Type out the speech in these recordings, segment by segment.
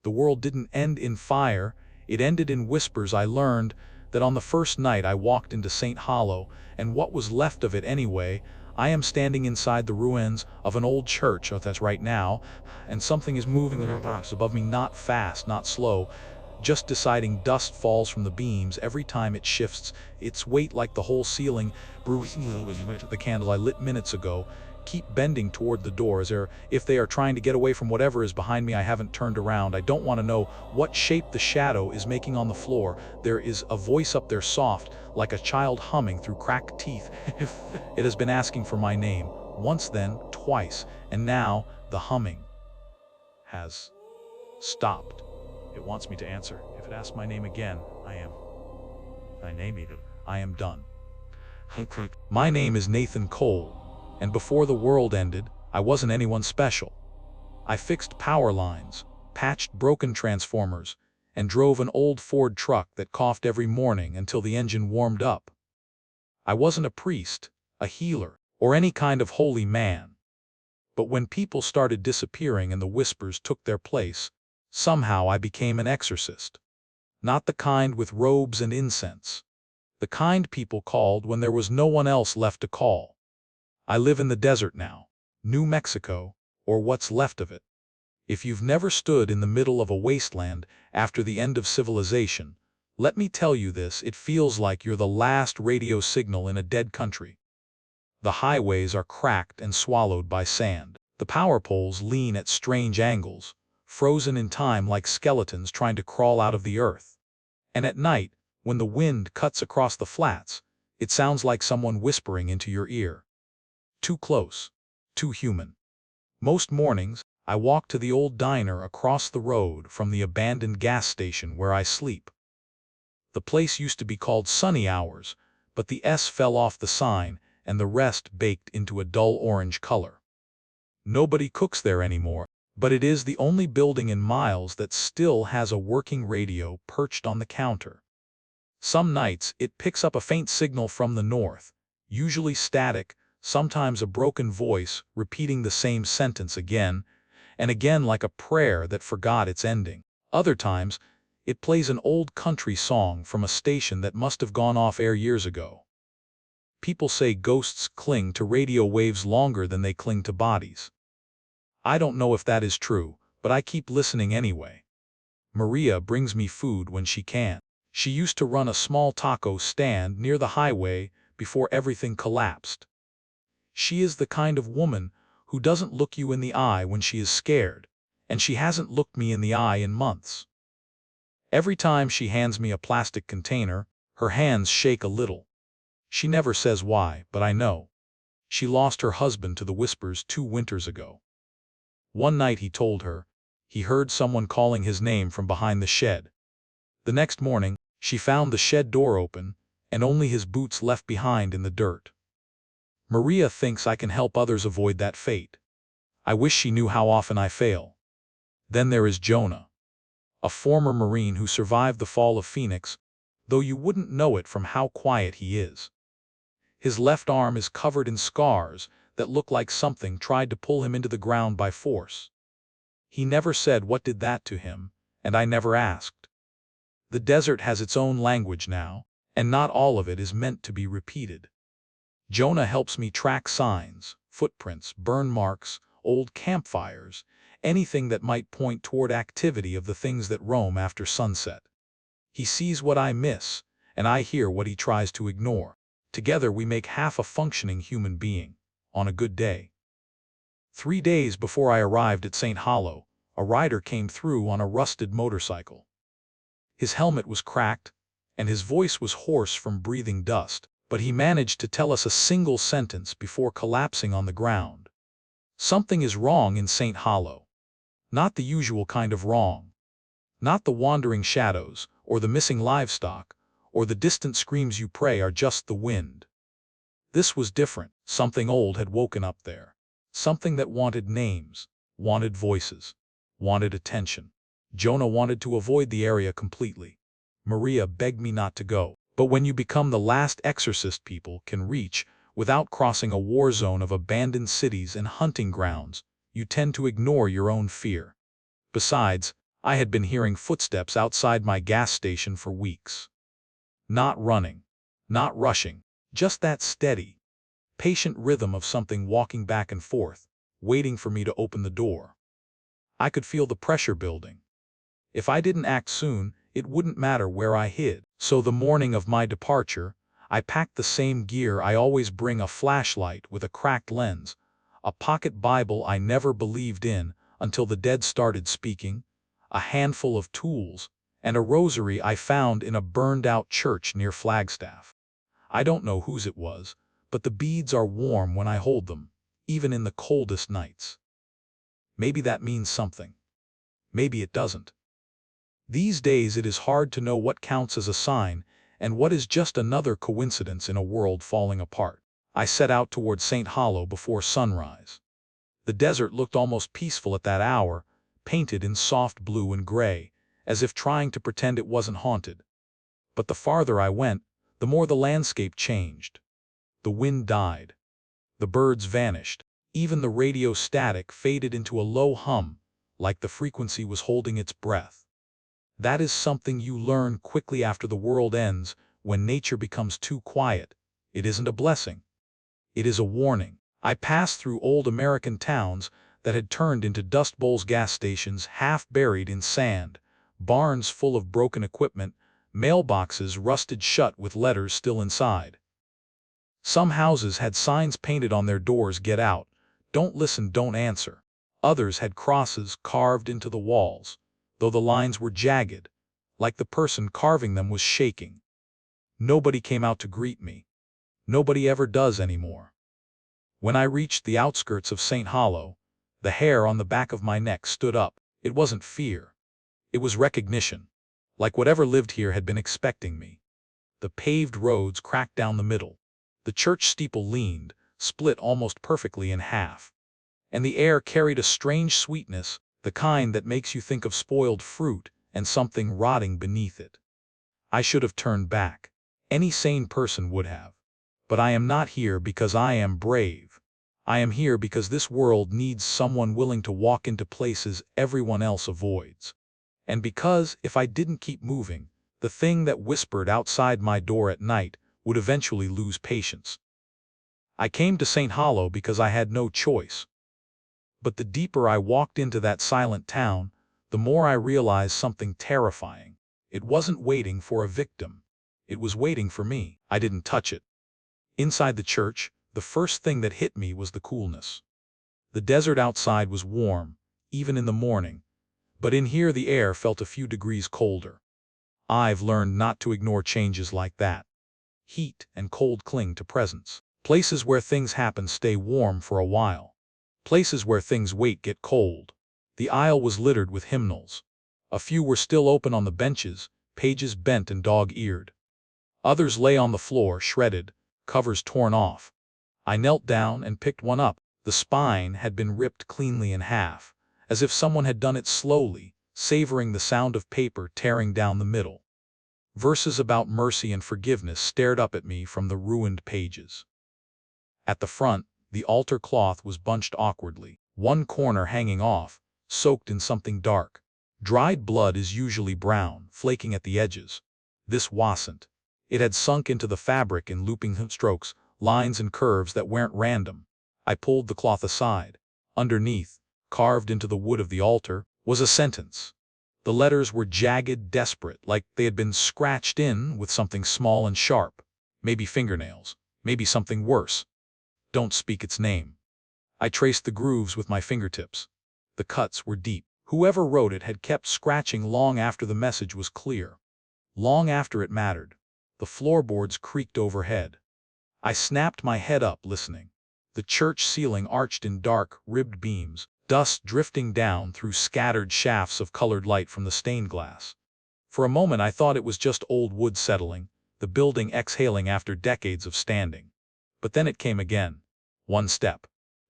The world didn't end in fire, it ended in whispers. I learned that on the first night I walked into St. Hollow, and what was left of it anyway. I am standing inside the ruins of an old church, oh that's right now, and something is moving above me, not fast, not slow, just deciding. Dust falls from the beams every time it shifts its weight, like the whole ceiling. The candle I lit minutes ago keep bending toward the door as if they are trying to get away from whatever is behind me. I haven't turned around. I don't want to know what shape the shadow is making on the floor. There is a voice up there, soft, like a child humming through cracked teeth. It has been asking for my name, once, then twice, and now the humming has stopped. It wants me to answer. If it asks my name again, I am done. My name is Nathan Cole, and before the world ended, I wasn't anyone special. I fixed power lines, patched broken transformers, and drove an old Ford truck that coughed every morning until the engine warmed up. I wasn't a priest, a healer, or any kind of holy man. But when people started disappearing and the whispers took their place, somehow I became an exorcist. Not the kind with robes and incense. The kind people called when there was no one else left to call. I live in the desert now, New Mexico, or what's left of it. If you've never stood in the middle of a wasteland after the end of civilization, let me tell you this: it feels like you're the last radio signal in a dead country. The highways are cracked and swallowed by sand. The power poles lean at strange angles, frozen in time like skeletons trying to crawl out of the earth. And at night, when the wind cuts across the flats, it sounds like someone whispering into your ear. Too close, too human. Most mornings, I walk to the old diner across the road from the abandoned gas station where I sleep. The place used to be called Sunny Hours, but the S fell off the sign and the rest baked into a dull orange color. Nobody cooks there anymore, but it is the only building in miles that still has a working radio perched on the counter. Some nights it picks up a faint signal from the north, usually static, sometimes a broken voice repeating the same sentence again and again like a prayer that forgot its ending. Other times, it plays an old country song from a station that must have gone off air years ago. People say ghosts cling to radio waves longer than they cling to bodies. I don't know if that is true, but I keep listening anyway. Maria brings me food when she can. She used to run a small taco stand near the highway before everything collapsed. She is the kind of woman who doesn't look you in the eye when she is scared, and she hasn't looked me in the eye in months. Every time she hands me a plastic container, her hands shake a little. She never says why, but I know. She lost her husband to the whispers 2 winters ago. One night he told her he heard someone calling his name from behind the shed. The next morning, she found the shed door open and only his boots left behind in the dirt. Maria thinks I can help others avoid that fate. I wish she knew how often I fail. Then there is Jonah, a former Marine who survived the fall of Phoenix, though you wouldn't know it from how quiet he is. His left arm is covered in scars that look like something tried to pull him into the ground by force. He never said what did that to him, and I never asked. The desert has its own language now, and not all of it is meant to be repeated. Jonah helps me track signs, footprints, burn marks, old campfires, anything that might point toward activity of the things that roam after sunset. He sees what I miss, and I hear what he tries to ignore. Together we make half a functioning human being, on a good day. 3 days before I arrived at St. Hollow, a rider came through on a rusted motorcycle. His helmet was cracked, and his voice was hoarse from breathing dust, but he managed to tell us a single sentence before collapsing on the ground. Something is wrong in St. Hollow. Not the usual kind of wrong. Not the wandering shadows, or the missing livestock, or the distant screams you pray are just the wind. This was different. Something old had woken up there. Something that wanted names, wanted voices, wanted attention. Jonah wanted to avoid the area completely. Maria begged me not to go. But when you become the last exorcist people can reach without crossing a war zone of abandoned cities and hunting grounds, you tend to ignore your own fear. Besides, I had been hearing footsteps outside my gas station for weeks. Not running, not rushing, just that steady, patient rhythm of something walking back and forth, waiting for me to open the door. I could feel the pressure building. If I didn't act soon, it wouldn't matter where I hid. So the morning of my departure, I packed the same gear I always bring: a flashlight with a cracked lens, a pocket Bible I never believed in until the dead started speaking, a handful of tools, and a rosary I found in a burned-out church near Flagstaff. I don't know whose it was, but the beads are warm when I hold them, even in the coldest nights. Maybe that means something. Maybe it doesn't. These days it is hard to know what counts as a sign and what is just another coincidence in a world falling apart. I set out toward St. Hollow before sunrise. The desert looked almost peaceful at that hour, painted in soft blue and gray, as if trying to pretend it wasn't haunted. But the farther I went, the more the landscape changed. The wind died. The birds vanished. Even the radio static faded into a low hum, like the frequency was holding its breath. That is something you learn quickly after the world ends. When nature becomes too quiet, it isn't a blessing. It is a warning. I passed through old American towns that had turned into Dust Bowl's gas stations half buried in sand, barns full of broken equipment, mailboxes rusted shut with letters still inside. Some houses had signs painted on their doors: "Get out, don't listen, don't answer." Others had crosses carved into the walls, though the lines were jagged, like the person carving them was shaking. Nobody came out to greet me. Nobody ever does anymore. When I reached the outskirts of St. Hollow, the hair on the back of my neck stood up. It wasn't fear. It was recognition, like whatever lived here had been expecting me. The paved roads cracked down the middle. The church steeple leaned, split almost perfectly in half. And the air carried a strange sweetness, the kind that makes you think of spoiled fruit and something rotting beneath it. I should have turned back. Any sane person would have. But I am not here because I am brave. I am here because this world needs someone willing to walk into places everyone else avoids. And because, if I didn't keep moving, the thing that whispered outside my door at night would eventually lose patience. I came to St. Hollow because I had no choice. But the deeper I walked into that silent town, the more I realized something terrifying. It wasn't waiting for a victim. It was waiting for me. I didn't touch it. Inside the church, the first thing that hit me was the coolness. The desert outside was warm, even in the morning, but in here the air felt a few degrees colder. I've learned not to ignore changes like that. Heat and cold cling to presence. Places where things happen stay warm for a while. Places where things wait get cold. The aisle was littered with hymnals. A few were still open on the benches, pages bent and dog-eared. Others lay on the floor, shredded, covers torn off. I knelt down and picked one up. The spine had been ripped cleanly in half, as if someone had done it slowly, savoring the sound of paper tearing down the middle. Verses about mercy and forgiveness stared up at me from the ruined pages. At the front, the altar cloth was bunched awkwardly, one corner hanging off, soaked in something dark. Dried blood is usually brown, flaking at the edges. This wasn't. It had sunk into the fabric in looping strokes, lines and curves that weren't random. I pulled the cloth aside. Underneath, carved into the wood of the altar, was a sentence. The letters were jagged, desperate, like they had been scratched in with something small and sharp. Maybe fingernails. Maybe something worse. Don't speak its name. I traced the grooves with my fingertips. The cuts were deep. Whoever wrote it had kept scratching long after the message was clear. Long after it mattered. The floorboards creaked overhead. I snapped my head up, listening. The church ceiling arched in dark, ribbed beams, dust drifting down through scattered shafts of colored light from the stained glass. For a moment I thought it was just old wood settling, the building exhaling after decades of standing. But then it came again. One step.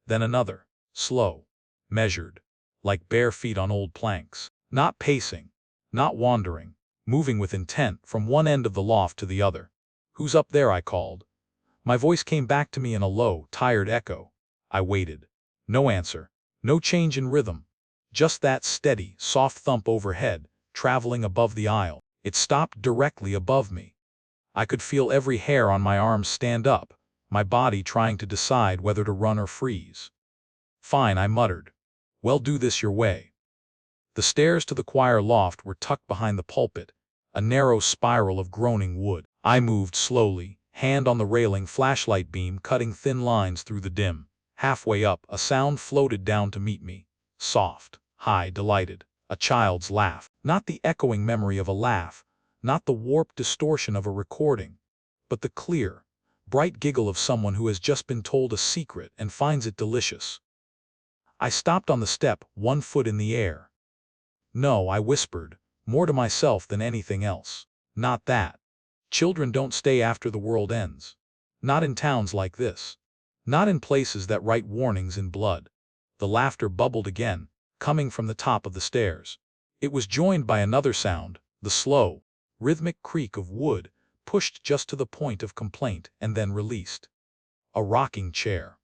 Then another. Slow. Measured. Like bare feet on old planks. Not pacing. Not wandering. Moving with intent from one end of the loft to the other. "Who's up there?" I called. My voice came back to me in a low, tired echo. I waited. No answer. No change in rhythm. Just that steady, soft thump overhead, traveling above the aisle. It stopped directly above me. I could feel every hair on my arms stand up, my body trying to decide whether to run or freeze. "Fine," I muttered. "Well, do this your way." The stairs to the choir loft were tucked behind the pulpit, a narrow spiral of groaning wood. I moved slowly, hand on the railing, flashlight beam cutting thin lines through the dim. Halfway up, a sound floated down to meet me. Soft, high, delighted. A child's laugh. Not the echoing memory of a laugh, not the warped distortion of a recording, but the clear, bright giggle of someone who has just been told a secret and finds it delicious. I stopped on the step, one foot in the air. "No," I whispered, more to myself than anything else. "Not that. Children don't stay after the world ends. Not in towns like this. Not in places that write warnings in blood." The laughter bubbled again, coming from the top of the stairs. It was joined by another sound, the slow, rhythmic creak of wood, pushed just to the point of complaint and then released. A rocking chair.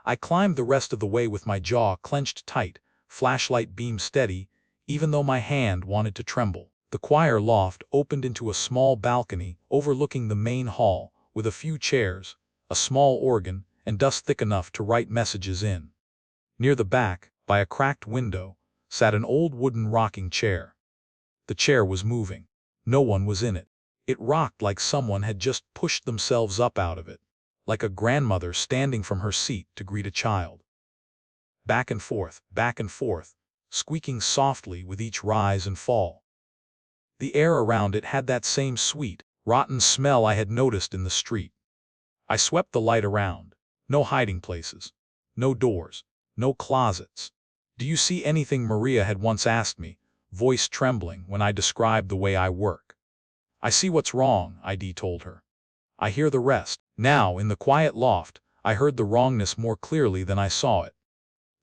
I climbed the rest of the way with my jaw clenched tight, flashlight beam steady, even though my hand wanted to tremble. The choir loft opened into a small balcony overlooking the main hall, with a few chairs, a small organ, and dust thick enough to write messages in. Near the back, by a cracked window, sat an old wooden rocking chair. The chair was moving. No one was in it. It rocked like someone had just pushed themselves up out of it, like a grandmother standing from her seat to greet a child. Back and forth, squeaking softly with each rise and fall. The air around it had that same sweet, rotten smell I had noticed in the street. I swept the light around. No hiding places. No doors. No closets. "Do you see anything?" Maria had once asked me, voice trembling, when I described the way I work. "I see what's wrong," I told her. "I hear the rest." Now, in the quiet loft, I heard the wrongness more clearly than I saw it.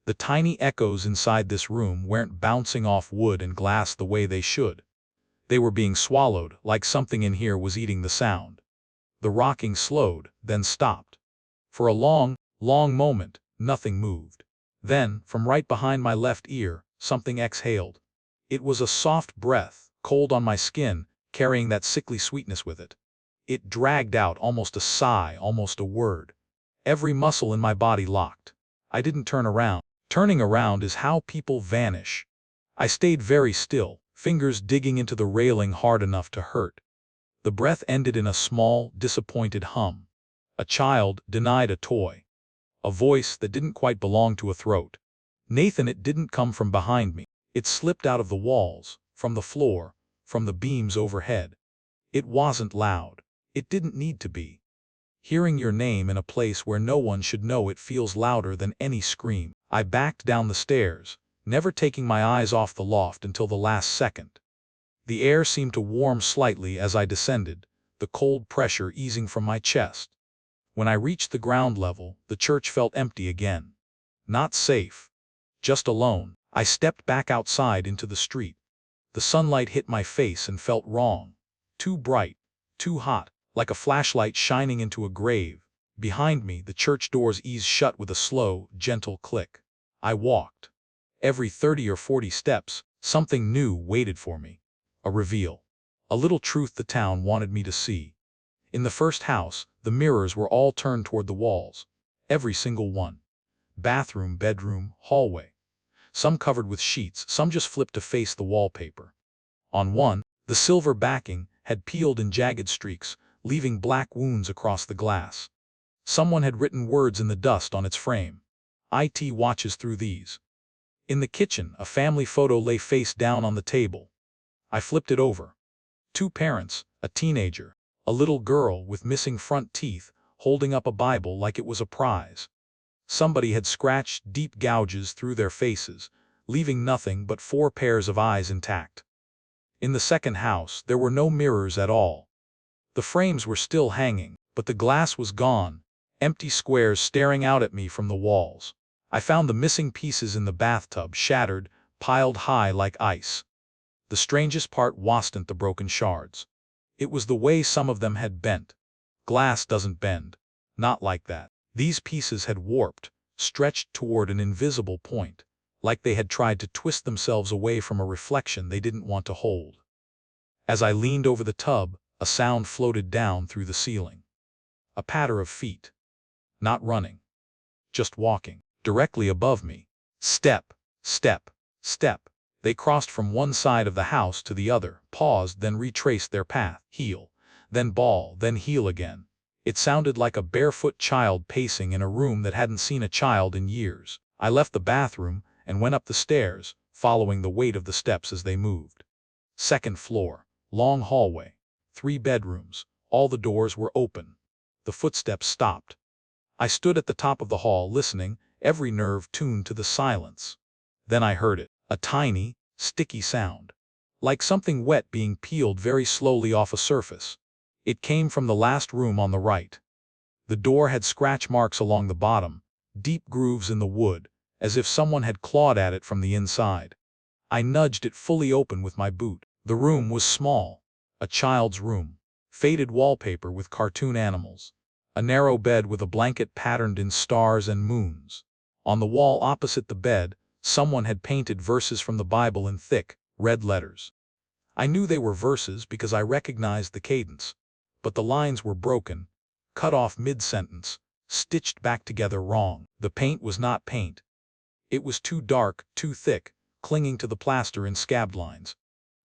The tiny echoes inside this room weren't bouncing off wood and glass the way they should. They were being swallowed, like something in here was eating the sound. The rocking slowed, then stopped. For a long, long moment, nothing moved. Then, from right behind my left ear, something exhaled. It was a soft breath, cold on my skin, carrying that sickly sweetness with it. It dragged out, almost a sigh, almost a word. Every muscle in my body locked. I didn't turn around. Turning around is how people vanish. I stayed very still, fingers digging into the railing hard enough to hurt. The breath ended in a small, disappointed hum. A child denied a toy. A voice that didn't quite belong to a throat. "Nathan," it didn't come from behind me. It slipped out of the walls, from the floor, from the beams overhead. It wasn't loud. It didn't need to be. Hearing your name in a place where no one should know it feels louder than any scream. I backed down the stairs, never taking my eyes off the loft until the last second. The air seemed to warm slightly as I descended, the cold pressure easing from my chest. When I reached the ground level, the church felt empty again. Not safe. Just alone. I stepped back outside into the street. The sunlight hit my face and felt wrong. Too bright. Too hot. Like a flashlight shining into a grave. Behind me, the church doors eased shut with a slow, gentle click. I walked. Every 30 or 40 steps, something new waited for me. A reveal. A little truth the town wanted me to see. In the first house, the mirrors were all turned toward the walls. Every single one. Bathroom, bedroom, hallway. Some covered with sheets, some just flipped to face the wallpaper. On one, the silver backing had peeled in jagged streaks, leaving black wounds across the glass. Someone had written words in the dust on its frame. "IT watches through these." In the kitchen, a family photo lay face down on the table. I flipped it over. 2 parents, a teenager, a little girl with missing front teeth, holding up a Bible like it was a prize. Somebody had scratched deep gouges through their faces, leaving nothing but 4 pairs of eyes intact. In the second house, there were no mirrors at all. The frames were still hanging, but the glass was gone, empty squares staring out at me from the walls. I found the missing pieces in the bathtub, shattered, piled high like ice. The strangest part wasn't the broken shards. It was the way some of them had bent. Glass doesn't bend. Not like that. These pieces had warped, stretched toward an invisible point, like they had tried to twist themselves away from a reflection they didn't want to hold. As I leaned over the tub, a sound floated down through the ceiling. A patter of feet. Not running. Just walking. Directly above me. Step, step, step. They crossed from one side of the house to the other, paused, then retraced their path. Heel, then ball, then heel again. It sounded like a barefoot child pacing in a room that hadn't seen a child in years. I left the bathroom and went up the stairs, following the weight of the steps as they moved. Second floor. Long hallway. 3 bedrooms. All the doors were open. The footsteps stopped. I stood at the top of the hall listening, every nerve tuned to the silence. Then I heard it. A tiny, sticky sound. Like something wet being peeled very slowly off a surface. It came from the last room on the right. The door had scratch marks along the bottom, deep grooves in the wood, as if someone had clawed at it from the inside. I nudged it fully open with my boot. The room was small. A child's room. Faded wallpaper with cartoon animals. A narrow bed with a blanket patterned in stars and moons. On the wall opposite the bed, someone had painted verses from the Bible in thick, red letters. I knew they were verses because I recognized the cadence, but the lines were broken, cut off mid-sentence, stitched back together wrong. The paint was not paint. It was too dark, too thick, clinging to the plaster in scabbed lines.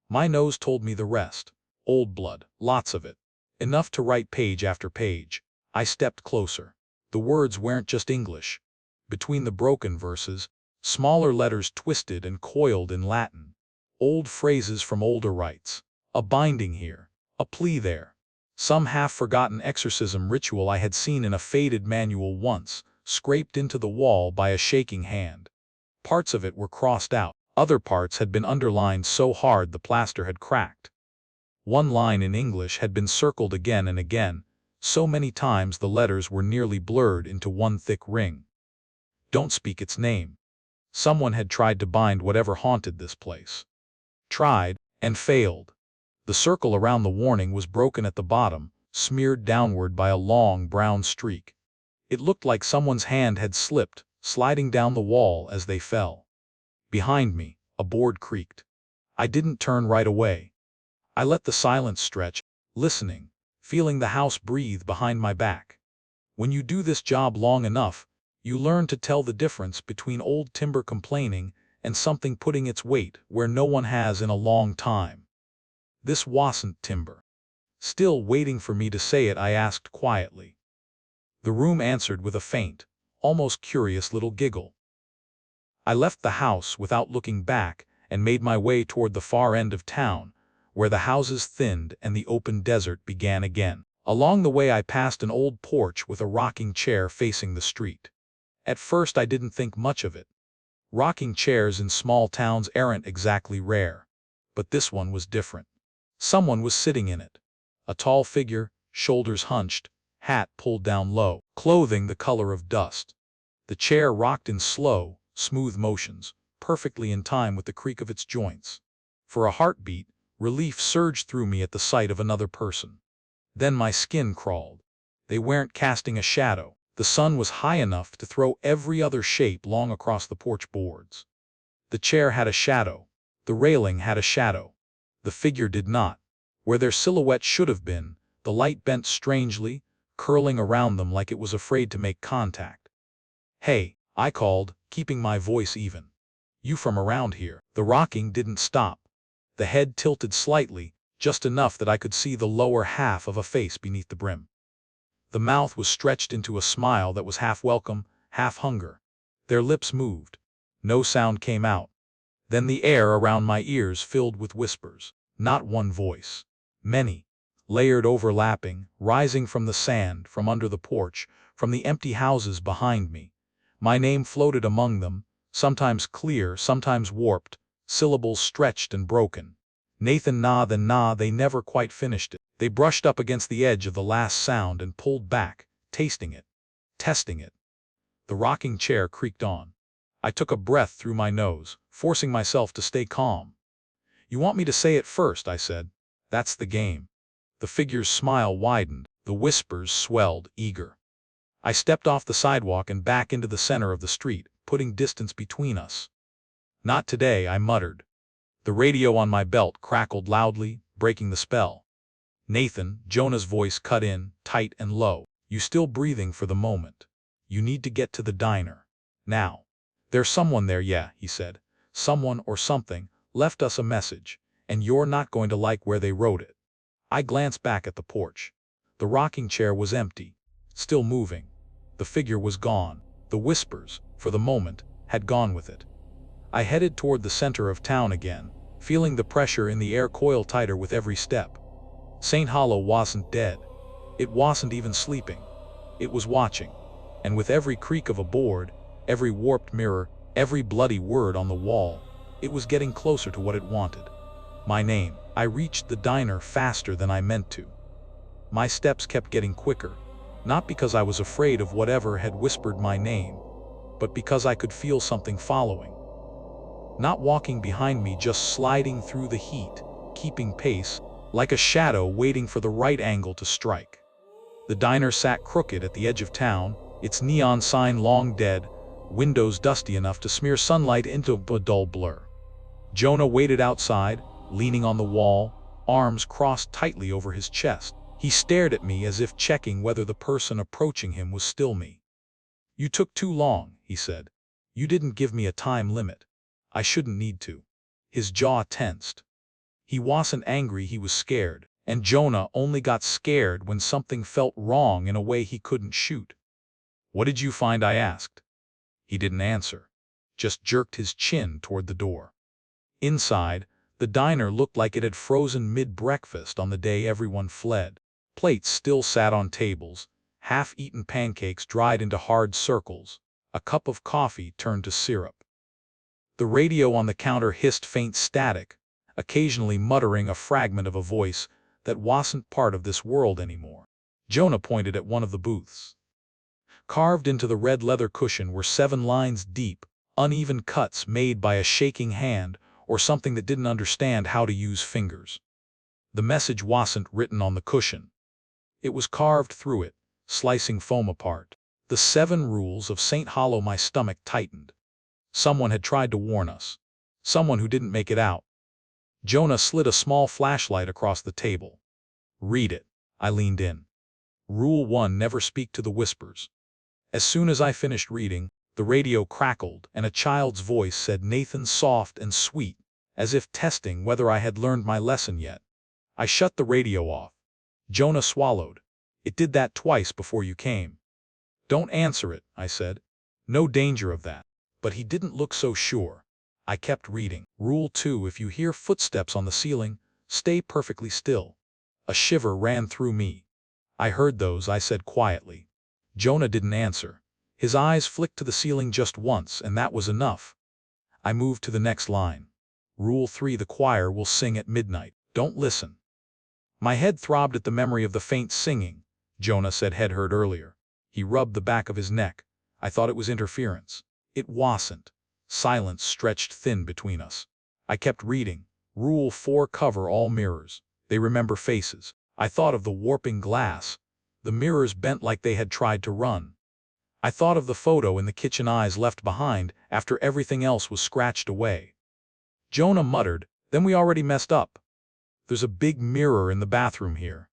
My nose told me the rest. Old blood, lots of it. Enough to write page after page. I stepped closer. The words weren't just English. Between the broken verses, smaller letters twisted and coiled in Latin. Old phrases from older rites. A binding here. A plea there. Some half-forgotten exorcism ritual I had seen in a faded manual once, scraped into the wall by a shaking hand. Parts of it were crossed out. Other parts had been underlined so hard the plaster had cracked. One line in English had been circled again and again, so many times the letters were nearly blurred into one thick ring. Don't speak its name. Someone had tried to bind whatever haunted this place. Tried, and failed. The circle around the warning was broken at the bottom, smeared downward by a long brown streak. It looked like someone's hand had slipped, sliding down the wall as they fell. Behind me, a board creaked. I didn't turn right away. I let the silence stretch, listening, feeling the house breathe behind my back. When you do this job long enough, you learn to tell the difference between old timber complaining and something putting its weight where no one has in a long time. This wasn't timber. Still waiting for me to say it, I asked quietly. The room answered with a faint, almost curious little giggle. I left the house without looking back and made my way toward the far end of town, where the houses thinned and the open desert began again. Along the way I passed an old porch with a rocking chair facing the street. At first I didn't think much of it. Rocking chairs in small towns aren't exactly rare. But this one was different. Someone was sitting in it. A tall figure, shoulders hunched, hat pulled down low, clothing the color of dust. The chair rocked in slow, smooth motions, perfectly in time with the creak of its joints. For a heartbeat, relief surged through me at the sight of another person. Then my skin crawled. They weren't casting a shadow. The sun was high enough to throw every other shape long across the porch boards. The chair had a shadow. The railing had a shadow. The figure did not. Where their silhouette should have been, the light bent strangely, curling around them like it was afraid to make contact. "Hey," I called, keeping my voice even. "You from around here?" The rocking didn't stop. The head tilted slightly, just enough that I could see the lower half of a face beneath the brim. The mouth was stretched into a smile that was half welcome, half hunger. Their lips moved. No sound came out. Then the air around my ears filled with whispers. Not one voice. Many. Layered, overlapping, rising from the sand, from under the porch, from the empty houses behind me. My name floated among them, sometimes clear, sometimes warped, syllables stretched and broken. Nathan, nah, then nah. They never quite finished it. They brushed up against the edge of the last sound and pulled back, tasting it, testing it. The rocking chair creaked on. I took a breath through my nose, forcing myself to stay calm. "You want me to say it first," I said. "That's the game." The figure's smile widened. The whispers swelled, eager. I stepped off the sidewalk and back into the center of the street, putting distance between us. Not today, I muttered. The radio on my belt crackled loudly, breaking the spell. Nathan, Jonah's voice cut in, tight and low. You still breathing for the moment. You need to get to the diner. Now. There's someone there, yeah, he said. Someone or something left us a message, and you're not going to like where they wrote it. I glanced back at the porch. The rocking chair was empty, still moving. The figure was gone. The whispers, for the moment, had gone with it. I headed toward the center of town again, feeling the pressure in the air coil tighter with every step. St. Hollow wasn't dead. It wasn't even sleeping. It was watching. And with every creak of a board, every warped mirror, every bloody word on the wall, it was getting closer to what it wanted. My name. I reached the diner faster than I meant to. My steps kept getting quicker, not because I was afraid of whatever had whispered my name, but because I could feel something following. Not walking behind me, just sliding through the heat, keeping pace, like a shadow waiting for the right angle to strike. The diner sat crooked at the edge of town, its neon sign long dead, windows dusty enough to smear sunlight into a dull blur. Jonah waited outside, leaning on the wall, arms crossed tightly over his chest. He stared at me as if checking whether the person approaching him was still me. You took too long, he said. You didn't give me a time limit. I shouldn't need to. His jaw tensed. He wasn't angry, he was scared, and Jonah only got scared when something felt wrong in a way he couldn't shoot. What did you find? I asked. He didn't answer, just jerked his chin toward the door. Inside, the diner looked like it had frozen mid-breakfast on the day everyone fled. Plates still sat on tables, half-eaten pancakes dried into hard circles, a cup of coffee turned to syrup. The radio on the counter hissed faint static, occasionally muttering a fragment of a voice that wasn't part of this world anymore. Jonah pointed at one of the booths. Carved into the red leather cushion were 7 lines deep, uneven cuts made by a shaking hand or something that didn't understand how to use fingers. The message wasn't written on the cushion. It was carved through it, slicing foam apart. The 7 rules of St. Hollow. My stomach tightened. Someone had tried to warn us. Someone who didn't make it out. Jonah slid a small flashlight across the table. Read it. I leaned in. Rule 1: never speak to the whispers. As soon as I finished reading, the radio crackled and a child's voice said, Nathan, soft and sweet, as if testing whether I had learned my lesson yet. I shut the radio off. Jonah swallowed. It did that twice before you came. Don't answer it, I said. No danger of that. But he didn't look so sure. I kept reading. Rule 2: if you hear footsteps on the ceiling, stay perfectly still. A shiver ran through me. I heard those, I said quietly. Jonah didn't answer. His eyes flicked to the ceiling just once, and that was enough. I moved to the next line. Rule 3: the choir will sing at midnight. Don't listen. My head throbbed at the memory of the faint singing Jonah said had heard earlier. He rubbed the back of his neck. I thought it was interference. It wasn't. Silence stretched thin between us. I kept reading. Rule 4: cover all mirrors. They remember faces. I thought of the warping glass. The mirrors bent like they had tried to run. I thought of the photo in the kitchen, eyes left behind after everything else was scratched away. Jonah muttered, then we already messed up. There's a big mirror in the bathroom here.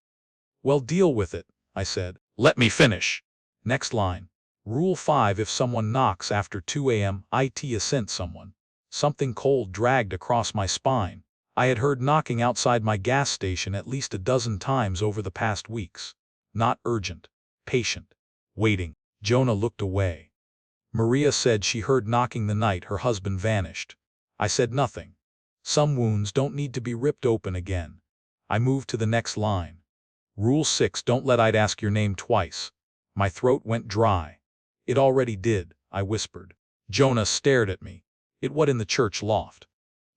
Well, deal with it, I said. Let me finish. Next line. Rule 5: if someone knocks after 2 a.m., it assent someone. Something cold dragged across my spine. I had heard knocking outside my gas station at least a dozen times over the past weeks. Not urgent. Patient. Waiting. Jonah looked away. Maria said she heard knocking the night her husband vanished. I said nothing. Some wounds don't need to be ripped open again. I moved to the next line. Rule 6: don't let I'd ask your name twice. My throat went dry. It already did, I whispered. Jonah stared at me. It what in the church loft.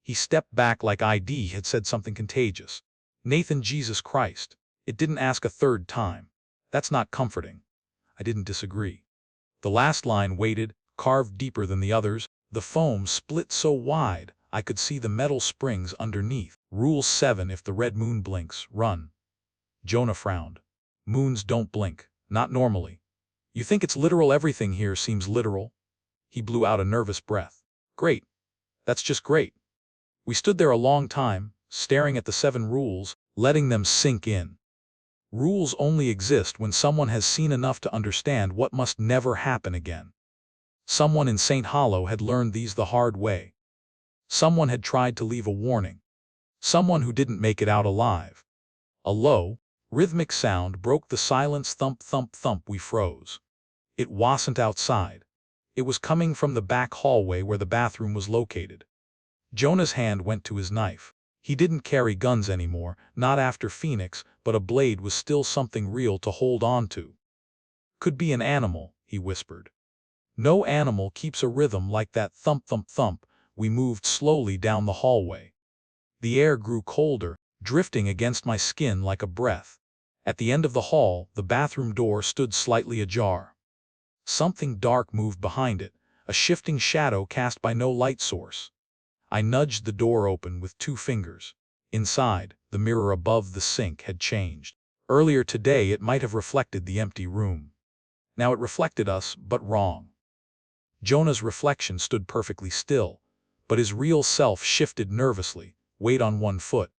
He stepped back like ID had said something contagious. Nathan, Jesus Christ. It didn't ask a third time. That's not comforting. I didn't disagree. The last line waited, carved deeper than the others. The foam split so wide, I could see the metal springs underneath. Rule 7: if the red moon blinks, run. Jonah frowned. Moons don't blink, not normally. You think it's literal? Everything here seems literal. He blew out a nervous breath. Great. That's just great. We stood there a long time, staring at the 7 rules, letting them sink in. Rules only exist when someone has seen enough to understand what must never happen again. Someone in St. Hollow had learned these the hard way. Someone had tried to leave a warning. Someone who didn't make it out alive. A low, rhythmic sound broke the silence. Thump, thump, thump. We froze. It wasn't outside. It was coming from the back hallway where the bathroom was located. Jonah's hand went to his knife. He didn't carry guns anymore, not after Phoenix, but a blade was still something real to hold on to. Could be an animal, he whispered. No animal keeps a rhythm like that. Thump, thump, thump. We moved slowly down the hallway. The air grew colder, drifting against my skin like a breath. At the end of the hall, the bathroom door stood slightly ajar. Something dark moved behind it, a shifting shadow cast by no light source. I nudged the door open with 2 fingers. Inside, the mirror above the sink had changed. Earlier today it might have reflected the empty room. Now it reflected us, but wrong. Jonah's reflection stood perfectly still, but his real self shifted nervously, weight on one foot.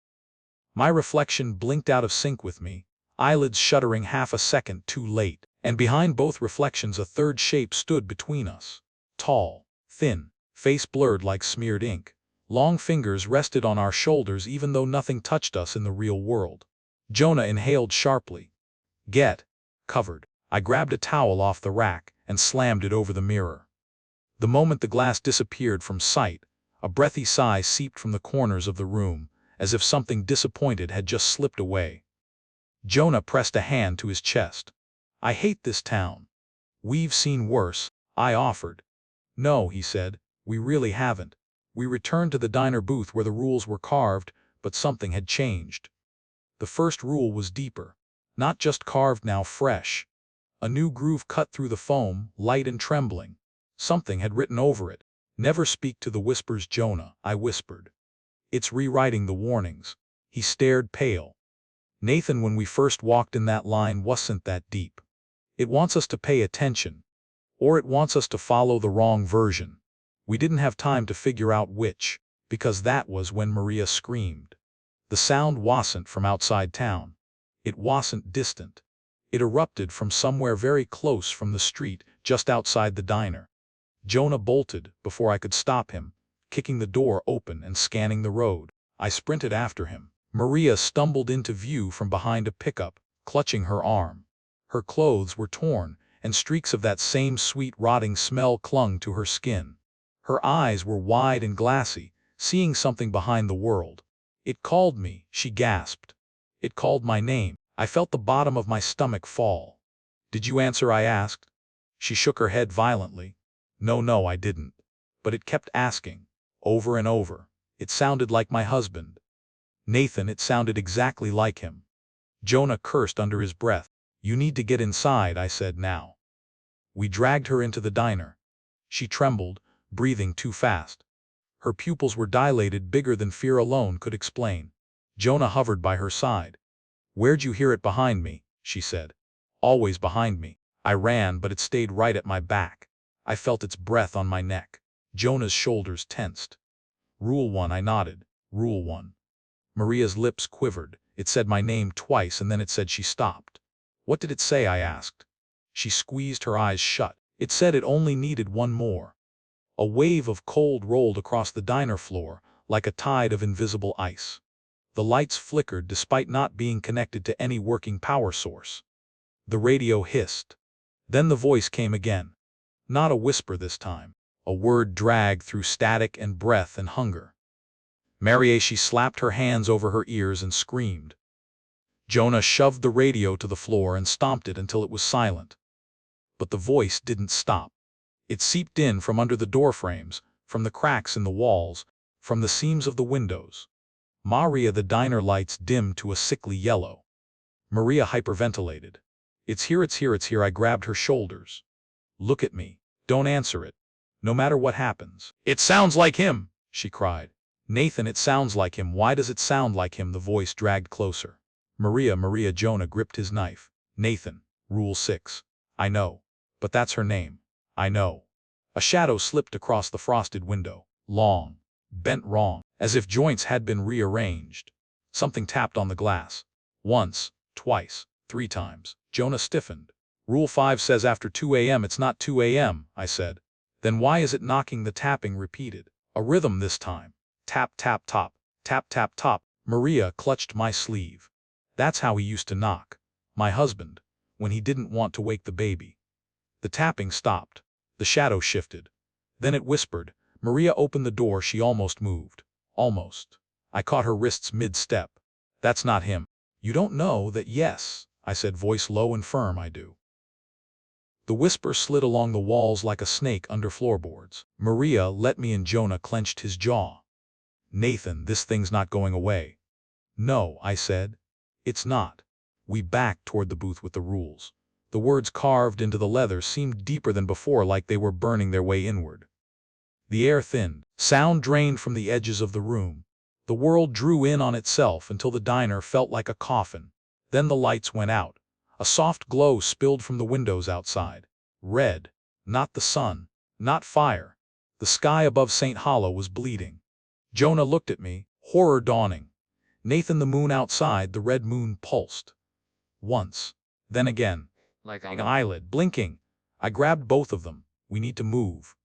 My reflection blinked out of sync with me, eyelids shuddering half a second too late, and behind both reflections a third shape stood between us. Tall, thin, face blurred like smeared ink. Long fingers rested on our shoulders even though nothing touched us in the real world. Jonah inhaled sharply. Get covered. I grabbed a towel off the rack and slammed it over the mirror. The moment the glass disappeared from sight, a breathy sigh seeped from the corners of the room, as if something disappointed had just slipped away. Jonah pressed a hand to his chest. I hate this town. We've seen worse, I offered. No, he said, we really haven't. We returned to the diner booth where the rules were carved, but something had changed. The first rule was deeper. Not just carved, now fresh. A new groove cut through the foam, light and trembling. Something had written over it. Never speak to the whispers, Jonah, I whispered. It's rewriting the warnings. He stared pale. Nathan, when we first walked in, that line wasn't that deep. It wants us to pay attention. Or it wants us to follow the wrong version. We didn't have time to figure out which, because that was when Maria screamed. The sound wasn't from outside town. It wasn't distant. It erupted from somewhere very close from the street, just outside the diner. Jonah bolted before I could stop him, kicking the door open and scanning the road. I sprinted after him. Maria stumbled into view from behind a pickup, clutching her arm. Her clothes were torn, and streaks of that same sweet rotting smell clung to her skin. Her eyes were wide and glassy, seeing something behind the world. It called me, she gasped. It called my name. I felt the bottom of my stomach fall. Did you answer? I asked. She shook her head violently. No, I didn't. But it kept asking, over and over. It sounded like my husband. Nathan, it sounded exactly like him. Jonah cursed under his breath. You need to get inside, I said now. We dragged her into the diner. She trembled, breathing too fast. Her pupils were dilated, bigger than fear alone could explain. Jonah hovered by her side. Where'd you hear it? Behind me, she said. Always behind me. I ran, but it stayed right at my back. I felt its breath on my neck. Jonah's shoulders tensed. Rule 1, I nodded. Rule 1. Maria's lips quivered. It said my name twice and then it said she stopped. What did it say? I asked. She squeezed her eyes shut. It said it only needed one more. A wave of cold rolled across the diner floor, like a tide of invisible ice. The lights flickered despite not being connected to any working power source. The radio hissed. Then the voice came again. Not a whisper this time. A word dragged through static and breath and hunger. Marie, she slapped her hands over her ears and screamed. Jonah shoved the radio to the floor and stomped it until it was silent. But the voice didn't stop. It seeped in from under the doorframes, from the cracks in the walls, from the seams of the windows. Maria, the diner lights dimmed to a sickly yellow. Maria hyperventilated. It's here, it's here, it's here. I grabbed her shoulders. Look at me. Don't answer it. No matter what happens. It sounds like him, she cried. Nathan, it sounds like him. Why does it sound like him? The voice dragged closer. Maria, Jonah gripped his knife. Nathan, Rule 6. I know. But that's her name. I know. A shadow slipped across the frosted window. Long. bent wrong, as if joints had been rearranged. Something tapped on the glass. Once, twice, 3 times. Jonah stiffened. Rule 5 says after 2 a.m. it's not 2 a.m., I said. Then why is it knocking? The tapping repeated. A rhythm this time. Tap, tap, top. Tap, tap, top. Maria clutched my sleeve. That's how he used to knock. My husband, when he didn't want to wake the baby. The tapping stopped. The shadow shifted. Then it whispered. Maria opened the door. She almost moved. Almost. I caught her wrists mid-step. That's not him. You don't know that? Yes, I said, voice low and firm. I do. The whisper slid along the walls like a snake under floorboards. Maria let me in. Jonah clenched his jaw. Nathan, this thing's not going away. No, I said. It's not. We backed toward the booth with the rules. The words carved into the leather seemed deeper than before, like they were burning their way inward. The air thinned. Sound drained from the edges of the room. The world drew in on itself until the diner felt like a coffin. Then the lights went out. A soft glow spilled from the windows outside. Red. Not the sun. Not fire. The sky above St. Hollow was bleeding. Jonah looked at me, horror dawning. Nathan, the moon outside, the red moon pulsed. Once. Then again. Like an eyelid, blinking. I grabbed both of them. We need to move.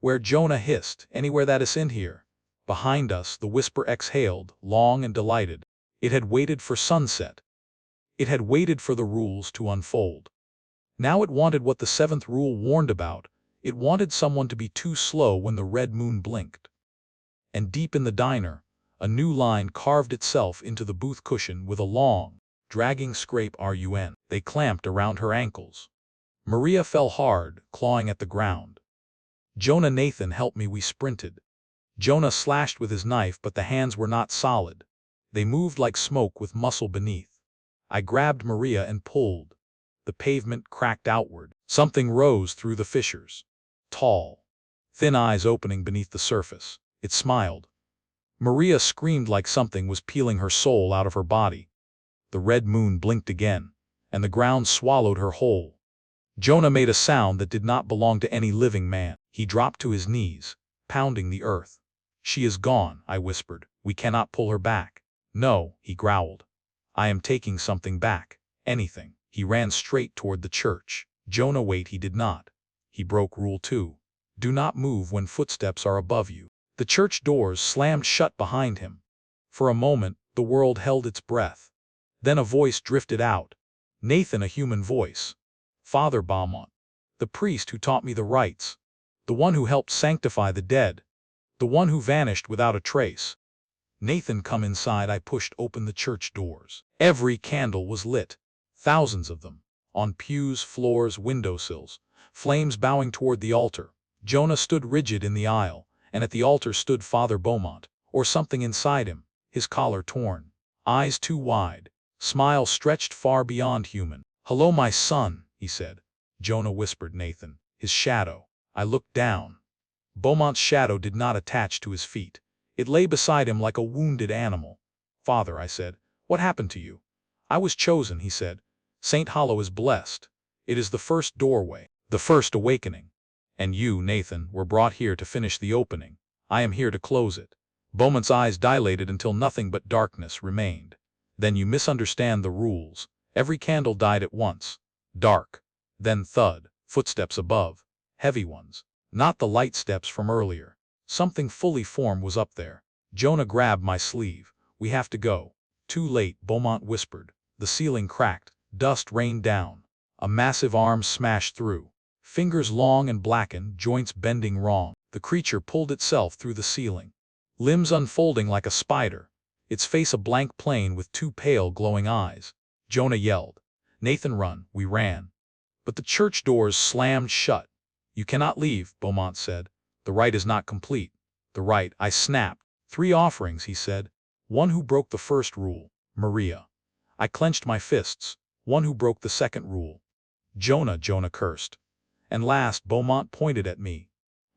Where? Jonah hissed. Anywhere that is in here. Behind us, the whisper exhaled, long and delighted. It had waited for sunset. It had waited for the rules to unfold. Now it wanted what the 7th rule warned about. It wanted someone to be too slow when the red moon blinked. And deep in the diner, a new line carved itself into the booth cushion with a long, dragging scrape. RUN. They clamped around her ankles. Maria fell hard, clawing at the ground. Jonah, Nathan, help me. We sprinted. Jonah slashed with his knife, but the hands were not solid. They moved like smoke with muscle beneath. I grabbed Maria and pulled. The pavement cracked outward. Something rose through the fissures. Tall. Thin eyes opening beneath the surface. It smiled. Maria screamed like something was peeling her soul out of her body. The red moon blinked again, and the ground swallowed her whole. Jonah made a sound that did not belong to any living man. He dropped to his knees, pounding the earth. She is gone, I whispered. We cannot pull her back. No, he growled. I am taking something back. Anything. He ran straight toward the church. Jonah, wait. He did not. He broke rule 2. Do not move when footsteps are above you. The church doors slammed shut behind him. For a moment, the world held its breath. Then a voice drifted out. Nathan, a human voice. Father Beaumont. The priest who taught me the rites. The one who helped sanctify the dead. The one who vanished without a trace. Nathan, come inside. I pushed open the church doors. Every candle was lit. Thousands of them. On pews, floors, windowsills. Flames bowing toward the altar. Jonah stood rigid in the aisle, and at the altar stood Father Beaumont, or something inside him, his collar torn. Eyes too wide. Smile stretched far beyond human. Hello, my son, he said. Jonah whispered. Nathan. His shadow. I looked down. Beaumont's shadow did not attach to his feet. It lay beside him like a wounded animal. Father, I said, what happened to you? I was chosen, he said. St. Hollow is blessed. It is the first doorway, the first awakening. And you, Nathan, were brought here to finish the opening. I am here to close it. Beaumont's eyes dilated until nothing but darkness remained. Then you misunderstand the rules. Every candle died at once. Dark. Then thud. Footsteps above. Heavy ones. Not the light steps from earlier. Something fully formed was up there. Jonah grabbed my sleeve. We have to go. Too late, Beaumont whispered. The ceiling cracked. Dust rained down. A massive arm smashed through. Fingers long and blackened, joints bending wrong. The creature pulled itself through the ceiling. Limbs unfolding like a spider. Its face a blank plane with 2 pale glowing eyes. Jonah yelled. Nathan, run. We ran. But the church doors slammed shut. You cannot leave, Beaumont said. The rite is not complete. The rite, I snapped. 3 offerings, he said. One who broke the first rule. Maria. I clenched my fists. One who broke the second rule. Jonah cursed. And last, Beaumont pointed at me.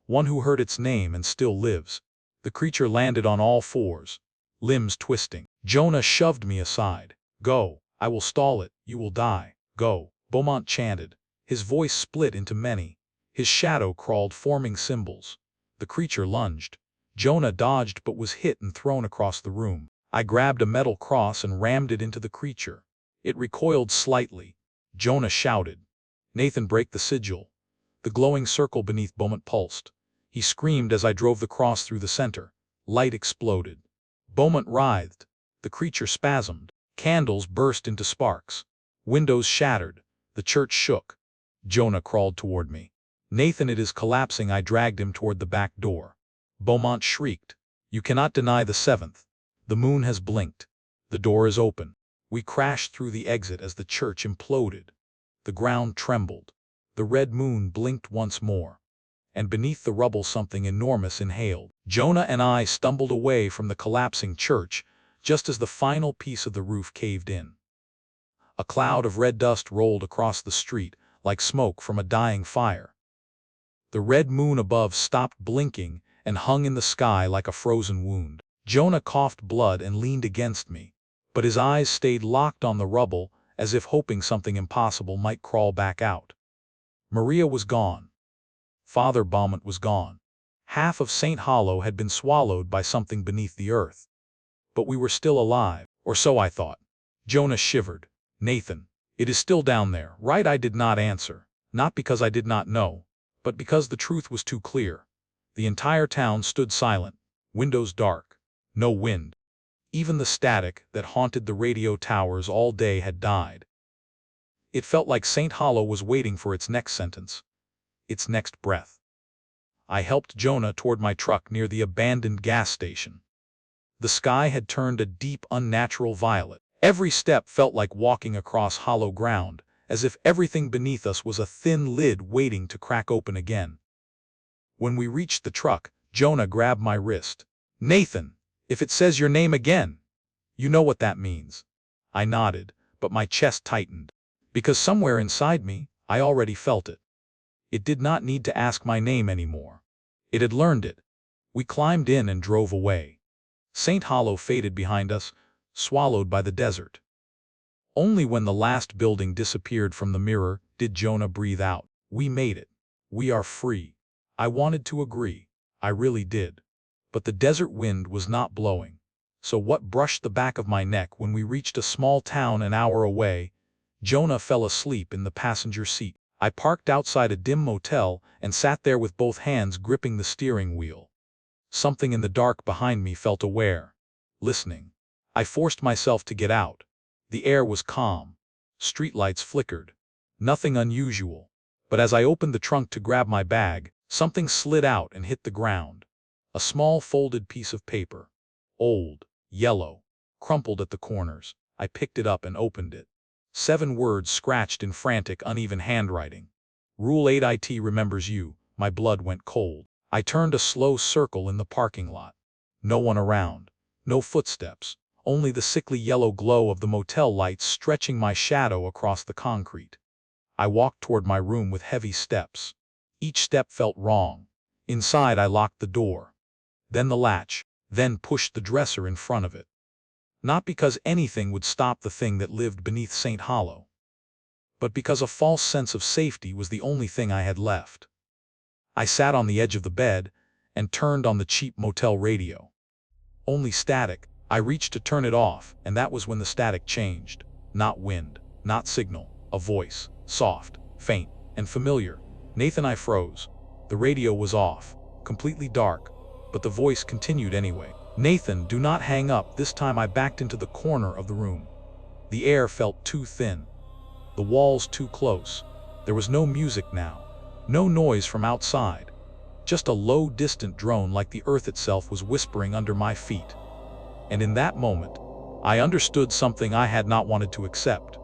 One who heard its name and still lives. The creature landed on all 4s. Limbs twisting. Jonah shoved me aside. Go. I will stall it. You will die. Go. Beaumont chanted. His voice split into many. His shadow crawled, forming symbols. The creature lunged. Jonah dodged but was hit and thrown across the room. I grabbed a metal cross and rammed it into the creature. It recoiled slightly. Jonah shouted. Nathan, break the sigil. The glowing circle beneath Beaumont pulsed. He screamed as I drove the cross through the center. Light exploded. Beaumont writhed. The creature spasmed. Candles burst into sparks. Windows shattered. The church shook. Jonah crawled toward me. Nathan, it is collapsing. I dragged him toward the back door. Beaumont shrieked. You cannot deny the seventh. The moon has blinked. The door is open. We crashed through the exit as the church imploded. The ground trembled. The red moon blinked once more. And beneath the rubble something enormous inhaled. Jonah and I stumbled away from the collapsing church just as the final piece of the roof caved in. A cloud of red dust rolled across the street like smoke from a dying fire. The red moon above stopped blinking and hung in the sky like a frozen wound. Jonah coughed blood and leaned against me, but his eyes stayed locked on the rubble as if hoping something impossible might crawl back out. Maria was gone. Father Beaumont was gone. Half of St. Hollow had been swallowed by something beneath the earth. But we were still alive, or so I thought. Jonah shivered. Nathan, it is still down there, right? I did not answer, not because I did not know, but because the truth was too clear. The entire town stood silent, windows dark, no wind. Even the static that haunted the radio towers all day had died. It felt like St. Hollow was waiting for its next sentence, its next breath. I helped Jonah toward my truck near the abandoned gas station. The sky had turned a deep, unnatural violet. Every step felt like walking across hollow ground, as if everything beneath us was a thin lid waiting to crack open again. When we reached the truck, Jonah grabbed my wrist. Nathan, if it says your name again, you know what that means. I nodded, but my chest tightened. Because somewhere inside me, I already felt it. It did not need to ask my name anymore. It had learned it. We climbed in and drove away. St. Hollow faded behind us, swallowed by the desert. Only when the last building disappeared from the mirror did Jonah breathe out. We made it. We are free. I wanted to agree. I really did. But the desert wind was not blowing. So what brushed the back of my neck when we reached a small town an hour away? Jonah fell asleep in the passenger seat. I parked outside a dim motel and sat there with both hands gripping the steering wheel. Something in the dark behind me felt aware, listening. I forced myself to get out. The air was calm. Streetlights flickered. Nothing unusual. But as I opened the trunk to grab my bag, something slid out and hit the ground. A small folded piece of paper. Old, yellow, crumpled at the corners. I picked it up and opened it. 7 words scratched in frantic, uneven handwriting. Rule 8 IT remembers you. My blood went cold. I turned a slow circle in the parking lot. No one around. No footsteps. Only the sickly yellow glow of the motel lights stretching my shadow across the concrete. I walked toward my room with heavy steps. Each step felt wrong. Inside, I locked the door. Then the latch. Then pushed the dresser in front of it. Not because anything would stop the thing that lived beneath St. Hollow, but because a false sense of safety was the only thing I had left. I sat on the edge of the bed and turned on the cheap motel radio. Only static. I reached to turn it off, and that was when the static changed. Not wind, not signal, a voice, soft, faint, and familiar. Nathan, I froze. The radio was off, completely dark, but the voice continued anyway. Nathan, do not hang up. This time I backed into the corner of the room. The air felt too thin. The walls too close. There was no music now. No noise from outside. Just a low, distant drone like the earth itself was whispering under my feet. And in that moment, I understood something I had not wanted to accept.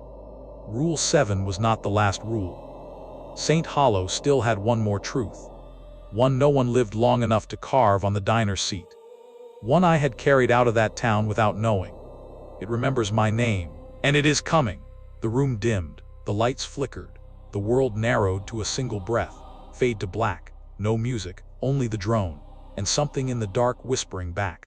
Rule 7 was not the last rule. St. Hollow still had one more truth. One no one lived long enough to carve on the diner seat. One I had carried out of that town without knowing. It remembers my name, and it is coming. The room dimmed, the lights flickered, the world narrowed to a single breath, fade to black, no music, only the drone, and something in the dark whispering back.